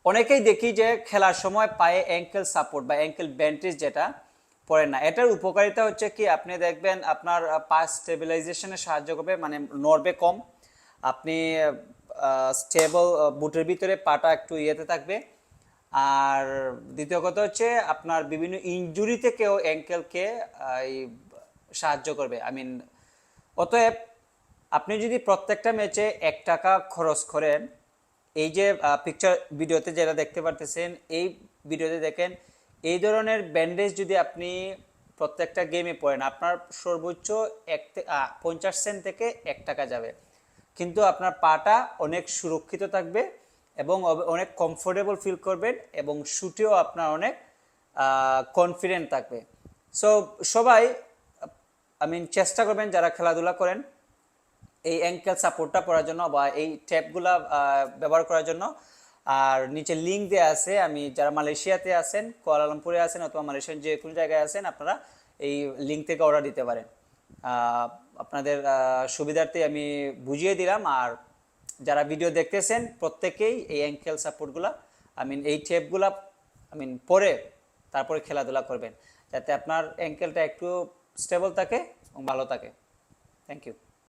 অনেকেই দেখি যে খেলার সময় পায়ে অ্যাঙ্কেল সাপোর্ট বা অ্যাঙ্কেল ব্যান্ডেজ যেটা পড়েন না। এটার উপকারিতা হচ্ছে কি, আপনি দেখবেন আপনার পা স্টেবিলাইজেশনে সাহায্য করবে, মানে নড়বে কম। আপনি স্টেবল, বুটের ভিতরে পাটা একটু ইয়েতে থাকবে। আর দ্বিতীয় কথা হচ্ছে আপনার বিভিন্ন ইনজুরি থেকেও অ্যাঙ্কেলকে এই সাহায্য করবে। অতএব আপনি যদি প্রত্যেকটা ম্যাচে 1 টাকা খরচ করেন, এই যে পিকচার ভিডিওতে যেটা দেখতে পারতেছেন, এই ভিডিওতে দেখেন এই ধরনের ব্যান্ডেজ যদি আপনি প্রত্যেকটা গেমে পড়েন, আপনার সর্বোচ্চ 50 সেন্ট থেকে 1 টাকা যাবে, কিন্তু আপনার পাটা অনেক সুরক্ষিত থাকবে এবং অনেক কমফোর্টেবল ফিল করবেন এবং শুটেও আপনার অনেক কনফিডেন্ট থাকবে। সো সবাই চেষ্টা করবেন যারা খেলাধুলা করেন এই অ্যাঙ্কেল সাপোর্টটা পরার জন্য বা এই ট্যাপগুলা ব্যবহার করার জন্য। আর নিচে লিঙ্ক দেওয়া আছে, যারা মালয়েশিয়াতে আছেন, কুয়ালালামপুরে আছেন অথবা মালয়েশিয়ার যে কোনো জায়গায় আছেন, আপনারা এই লিঙ্ক থেকে অর্ডার দিতে পারেন। আপনাদের সুবিধার্থে আমি বুঝিয়ে দিলাম। আর যারা ভিডিও দেখতেছেন প্রত্যেকেই এই অ্যাঙ্কেল সাপোর্টগুলা, এই ট্যাপগুলা পরে তারপরে খেলাধুলা করবেন, যাতে আপনার অ্যাঙ্কেলটা একটু স্টেবল থাকে এবং ভালো থাকে। Thank you.